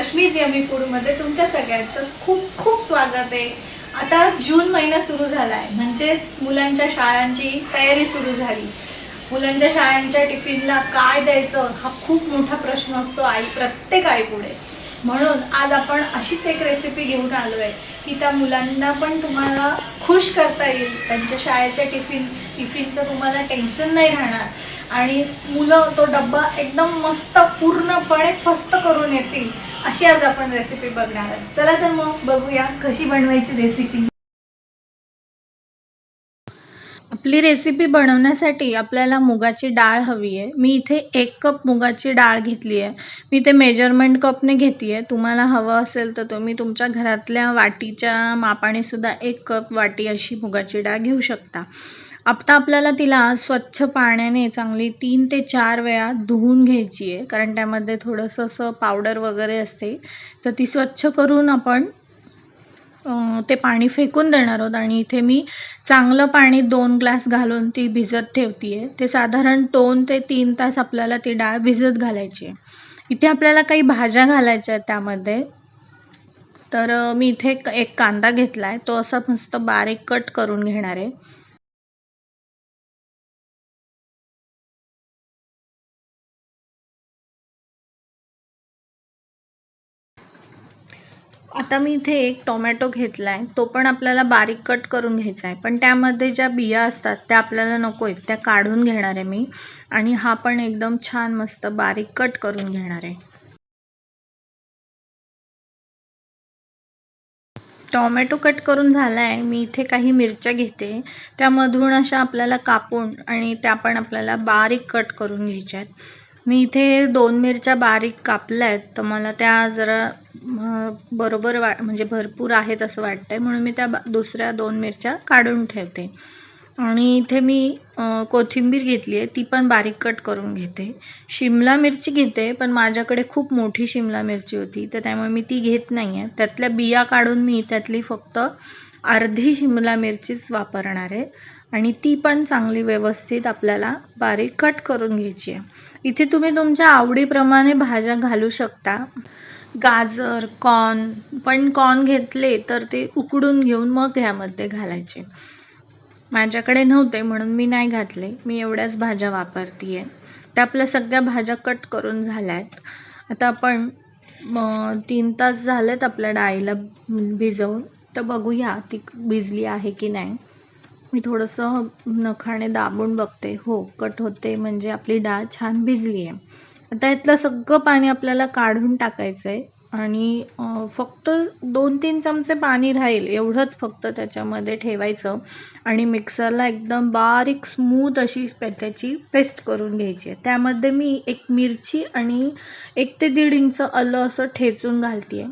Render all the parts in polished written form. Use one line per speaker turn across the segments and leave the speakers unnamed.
Rashmi's yummy फूडमध्ये तुमच्या सगळ्यांचं खूप खूप स्वागत आहे। आता जून महिना सुरू झाला आहे, म्हणजेच मुलांच्या शाळांची तयारी सुरू झाली। मुलांच्या शाळांच्या टिफिनला काय द्यायचं हा खूप मोठा प्रश्न असतो प्रत्येक आईपुढे। म्हणून आज आपण अशीच एक रेसिपी घेऊन आलो आहे की त्या मुलांना पण तुम्हाला खुश करता येईल, त्यांच्या शाळेच्या टिफिनचं तुम्हाला टेन्शन नाही राहणार आणि मुलं तो डब्बा एकदम मस्त पूर्णपणे फस्त करून येतील अशी आज आपण रेसिपी बघणार आहोत। चला तर मग बघूया कशी बनवायची रेसिपी। आपली रेसिपी बनवण्यासाठी आपल्याला मुगाची डाळ हवी आहे। मी इथे 1 कप मुगाची डाळ घेतली आहे। मी इथे मेजरमेंट कपने घेतली आहे। तुम्हाला हवं असेल तर तुम्ही तुमच्या घरातल्या वाटीच्या मापाने सुद्धा 1 कप वाटी अशी मुगाची डाळ घेऊ शकता। आता आपल्याला तिला स्वच्छ पाण्याने चांगली 3 ते 4 वेळा धुवून घ्यायची आहे, कारण त्यामध्ये थोडंसं असं पावडर वगैरे असते। तर ती स्वच्छ करून आपण ते पाणी फेकून देणार आहोत आणि इथे मी चांगलं पाणी 2 ग्लास घालून ती भिजत ठेवतीये। ते साधारण 2 ते 3 तास आपल्याला ती डाळ भिजत घालायची आहे। इथे आपल्याला काही भाज्या घालायच्या आहेत त्यामध्ये। तर मी इथे एक कांदा घेतलाय, तो असा मस्त बारीक कट करून घेणार आहे। आता मी इथे एक टोमॅटो घेतलाय, तो पण आपल्याला बारीक कट करून घ्यायचा आहे, पण त्यामध्ये ज्या बिया असतात त्या आपल्याला नको आहेत, त्या काढून घेणार आहे मी। आणि हा पण एकदम छान मस्त बारीक कट करून घेणार आहे। टोमॅटो कट करून झालाय। मी इथे काही मिरच्या घेते, त्यामधून अशा आपल्याला कापून आणि त्या पण आपल्याला बारीक कट करून घ्यायच्या आहेत। मी इथे 2 मिरच्या बारीक कापल्या आहेत, तर मला त्या जरा बरोबर म्हणजे भरपूर आहेत असं वाटतंय, म्हणून मी त्या दुसऱ्या 2 मिरच्या काढून ठेवते। आणि इथे मी कोथिंबीर घेतली आहे, ती पण बारीक कट करून घेते। शिमला मिरची घेते, पण माझ्याकडे खूप मोठी शिमला मिरची होती, तर त्यामुळे मी ती घेत नाही आहे। त्यातल्या बिया काढून मी त्यातली फक्त अर्धी शिमला मिरचीच वापरणार आहे आणि ती पण चांगली व्यवस्थित आपल्याला बारीक कट करून घ्यायची आहे। इथे तुम्ही तुमच्या आवडीप्रमाणे भाज्या घालू शकता। गाजर, कॉर्न घेतले तर ते उकडून घेऊन मग ह्यामध्ये घालायचे। माझ्याकडे नव्हते म्हणून मी नाही घातले, मी एवढ्याच भाज्या वापरतीये। त्या आपल्या सगळ्या भाज्या कट करून झाल्यात। आता आपण 3 तास झालेत आपल्या डाळीला भिजवून, तर बघूया ती भिजली आहे की नाही। मी थोडंसं नखाने दाबून बघते, हो कट होते, म्हणजे आपली डाळ छान भिजली आहे। आता यातलं सगळं पाणी आपल्याला काढून टाकायचं आहे आणि फक्त 2-3 चमचे पाणी राहील एवढंच फक्त त्याच्यामध्ये ठेवायचं आणि मिक्सरला एकदम बारीक स्मूथ अशी त्याची पेस्ट करून घ्यायची आहे। त्यामध्ये मी 1 मिरची आणि 1 ते 1.5 इंच आलं असं ठेचून घालतीये।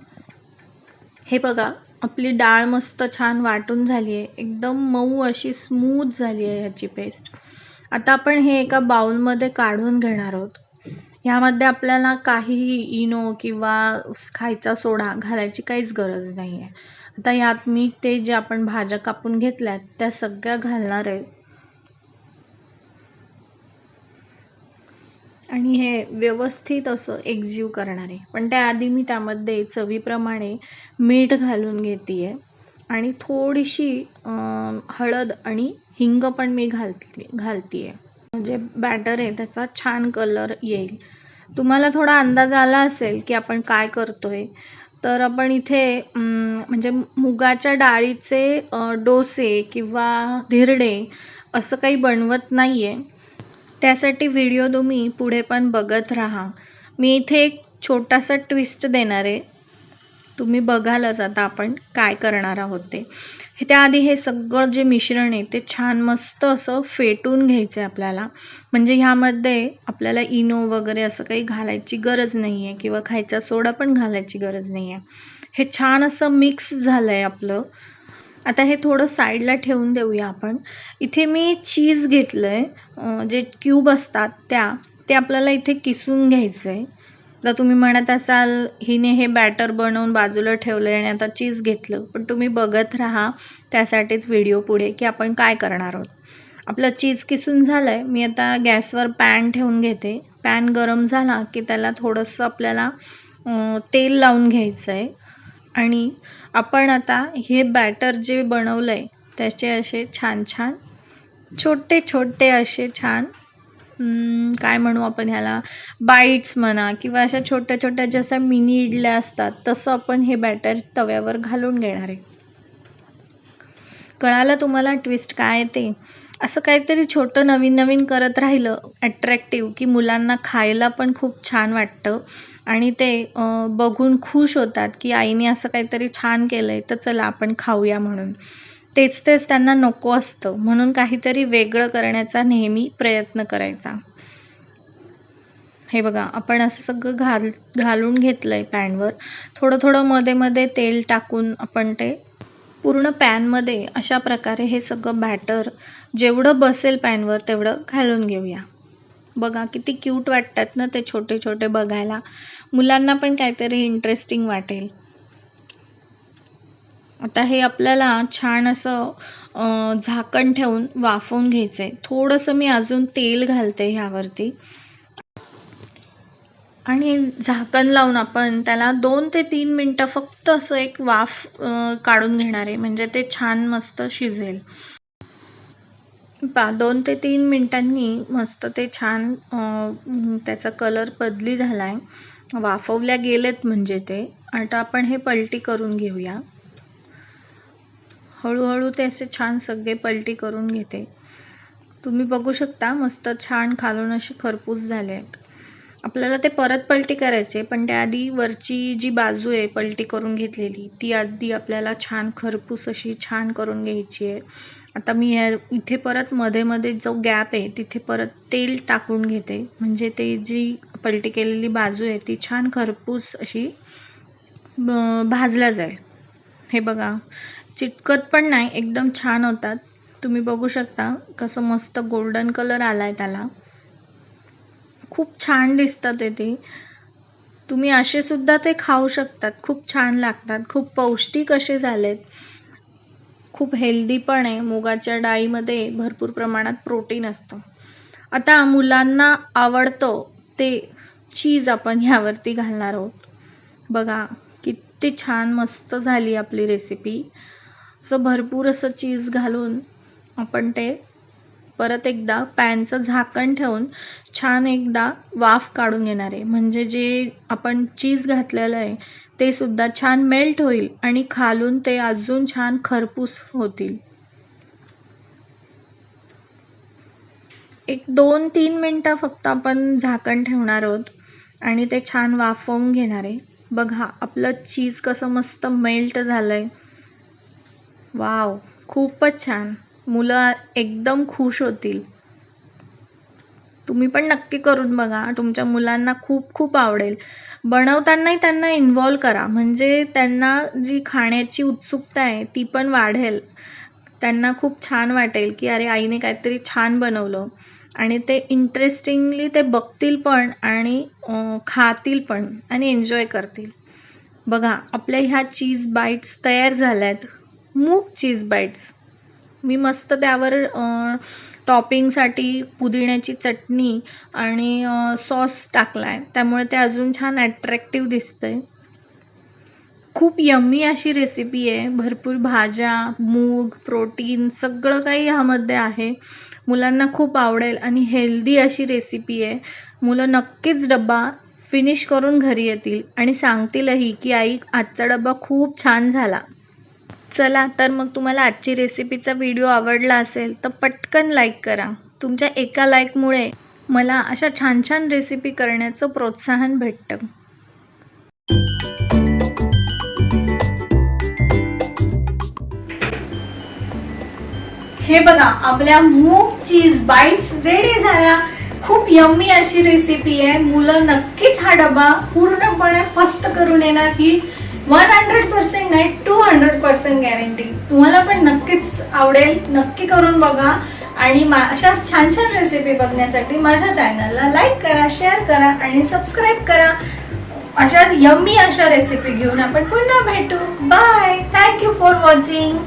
हे बघा, आपली डाळ मस्त छान वाटून झाली आहे, एकदम मऊ अशी स्मूथ झाली आहे ह्याची पेस्ट। आता आपण हे एका बाउलमध्ये काढून घेणार आहोत। ह्यामध्ये आपल्याला काहीही इनो किंवा खायचा सोडा घालायची काहीच गरज नाही आहे। आता यात मी ते जे आपण भाज्या कापून घेतल्यात त्या सगळ्या घालणार आहे आणि हे व्यवस्थित असं एकजीव करणार आहे। पण त्याआधी मी त्यामध्ये चवीप्रमाणे मीठ घालून घेतेय आणि थोडीशी हळद आणि हिंग पण मी घालतीये, म्हणजे बॅटर आहे त्याचा छान कलर येईल। तुम्हाला थोडा अंदाज आला असेल की आपण काय करतोय, तर आपण इथे म्हणजे मुगाच्या डाळीचे डोसे किंवा धिरडे असं काही बनवत नाहीये। त्यासाठी व्हिडिओ तुम्ही पुढे पण बघत राहा। मी इथे एक छोटासा ट्विस्ट देणार आहे, तुम्ही बघालच आता आपण काय करणार आहोत ते। त्याआधी हे सगळं जे मिश्रण आहे ते छान मस्त असं फेटून घ्यायचं आहे आपल्याला, म्हणजे ह्यामध्ये आपल्याला इनो वगैरे असं काही घालायची गरज नाही आहे किंवा खायचा सोडा पण घालायची गरज नाही आहे। हे छान असं मिक्स झालंय आपलं। आता हे थोडं साईडला ठेवून देऊया आपण। इथे मी चीज घेतलंय, जे क्यूब असतात ते आपल्याला इथे किसून घ्यायचं आहे। तर तुम्ही म्हणत असाल हिने हे बॅटर बनवून बाजूला ठेवलंय आणि आता चीज घेतलं, पण तुम्ही बघत राहा त्यासाठीच व्हिडिओ पुढे की आपण काय करणार आहोत। आपलं चीज किसून झालंय। मी आता गॅसवर पॅन ठेवून घेते। पॅन गरम झाला की त्याला थोडंसं आपल्याला तेल लावून घ्यायचं आहे आणि आपण आता हे बॅटर जे बनवलं आहे त्याचे असे छान छान छोटे छोटे असे छान काय म्हणू आपण ह्याला, बाईट्स म्हणा किंवा अशा छोट्या छोट्या जशा मिनी इडल्या असतात तसं आपण हे बॅटर तव्यावर घालून घेणार आहे. कळालं तुम्हाला ट्विस्ट काय ते? असं काहीतरी छोटं नवीन नवीन करत राहिलं अट्रॅक्टिव्ह की मुलांना खायला पण खूप छान वाटतं आणि ते बघून खुश होतात की आईने असं काहीतरी छान केलंय तर चला आपण खाऊया म्हणून. तेच तेच त्यांना नको असतं, म्हणून काहीतरी वेगळं करण्याचा नेहमी प्रयत्न करायचा. हे बघा आपण असं सगळं घालून घेतलंय पॅनवर. थोडं थोडं मध्ये मध्ये तेल टाकून आपण ते पूर्ण पॅनमध्ये अशा प्रकारे हे सगळं बॅटर जेवढं बसेल पॅनवर तेवढं घालून घेऊया. बघा किती क्यूट वाटतात ना ते छोटे छोटे बघायला. मुलांना पण काहीतरी इंटरेस्टिंग वाटेल. आता हे आपल्याला छान असं झाकण ठेवून वाफवून घ्यायचं आहे. थोडंसं मी अजून तेल घालते ह्यावरती आणि झाकण लावून आपण त्याला 2 ते 3 मिनटं फक्त असं एक वाफ काढून घेणार आहे, म्हणजे ते छान मस्त शिजेल. 2 ते 3 मिनिटांनी मस्त ते छान त्याचा कलर बदली झालाय, वाफवल्या गेलेत म्हणजे ते. आता आपण हे पलटी करून घेऊया. हळूहळू ते असे छान सगळे पलटी करून घेते. तुम्ही बघू शकता मस्त छान खालून असे खरपूस झाले आहेत. आपल्याला ते परत पलटी करायचे, पण त्याआधी वरची जी बाजू आहे पलटी करून घेतलेली ती आधी आपल्याला छान खरपूस अशी छान करून घ्यायची आहे. आता मी इथे परत मध्ये मध्ये जो गॅप आहे तिथे परत तेल टाकून घेते, म्हणजे ते जी पलटी केलेली बाजू आहे ती छान खरपूस अशी भाजल्या जाईल. हे बघा चिटकत पण नाही, एकदम छान होतात. तुम्ही बघू शकता कसं मस्त गोल्डन कलर आलाय त्याला. खूप छान दिसतात ते. तुम्ही असे सुद्धा ते खाऊ शकतात, खूप छान लागतात. खूप पौष्टिक असे झालेत, खूप हेल्दी पण आहे. मुगाच्या डाळीमध्ये भरपूर प्रमाणात प्रोटीन असतं. आता मुलांना आवडतं ते चीज आपण ह्यावरती घालणार आहोत. बघा किती छान मस्त झाली आपली रेसिपी. असं भरपूर असं चीज घालून आपण ते परत एकदा पॅनचं झाकण ठेवून छान एकदा वाफ काढून घेणार आहे, म्हणजे जे आपण चीज घातलेलं आहे ते सुद्धा छान मेल्ट होईल आणि खालून ते अजून छान खरपूस होतील. एक 2-3 मिनटं फक्त आपण झाकण ठेवणार आहोत आणि ते छान वाफवून घेणार आहे. बघा आपलं चीज कसं मस्त मेल्ट झालंय. वाव, खूपच छान. मुलं एकदम खुश होतील. तुम्ही पण नक्की करून बघा, तुमच्या मुलांना खूप खूप आवडेल. बनवतानाही त्यांना इन्व्हॉल्व करा, म्हणजे त्यांना जी खाण्याची उत्सुकता आहे ती पण वाढेल. त्यांना खूप छान वाटेल की अरे आईने काहीतरी छान बनवलं, आणि ते इंटरेस्टिंगली ते बघतील पण आणि खातील पण आणि एन्जॉय करतील. बघा आपल्या ह्या चीज बाईट्स तयार झाल्यात. मूग चीज बाईट्स. मी मस्त त्यावर टॉपिंगसाठी पुदिन्याची चटणी आणि सॉस टाकलाय, त्यामुळे ते अजून छान अट्रॅक्टिव्ह दिसतंय. खूप यम्मी अशी रेसिपी आहे. भरपूर भाज्या, मूग, प्रोटीन सगळं काही ह्यामध्ये आहे. मुलांना खूप आवडेल आणि हेल्दी अशी रेसिपी आहे. मुलं नक्कीच डब्बा फिनिश करून घरी येतील आणि सांगतीलही की आई आजचा डब्बा खूप छान झाला. चला तर मग तुम्हाला आजची रेसिपीचा व्हिडिओ आवडला असेल तर पटकन लाईक करा. तुमच्या एका लाईकमुळे मला अशा छान छान रेसिपी करण्याचं प्रोत्साहन भेटतं. हे बघा आपल्या मूग चीज बाईट्स रेडी झाल्या. खूप यम्मी अशी रेसिपी आहे. मुलं नक्कीच हा डबा पूर्णपणे फस्त करून येणार. ही 100% नाही 200% गॅरंटी. तुम्हाला पण नक्कीच आवडेल. नक्की करून बघा आणि अशा छान छान रेसिपी बघण्यासाठी माझ्या चॅनलला लाईक करा, शेअर करा आणि सबस्क्राईब करा. अशा यम्मी अशा रेसिपी घेऊन आपण पुन्हा भेटू. बाय. Thank you for watching.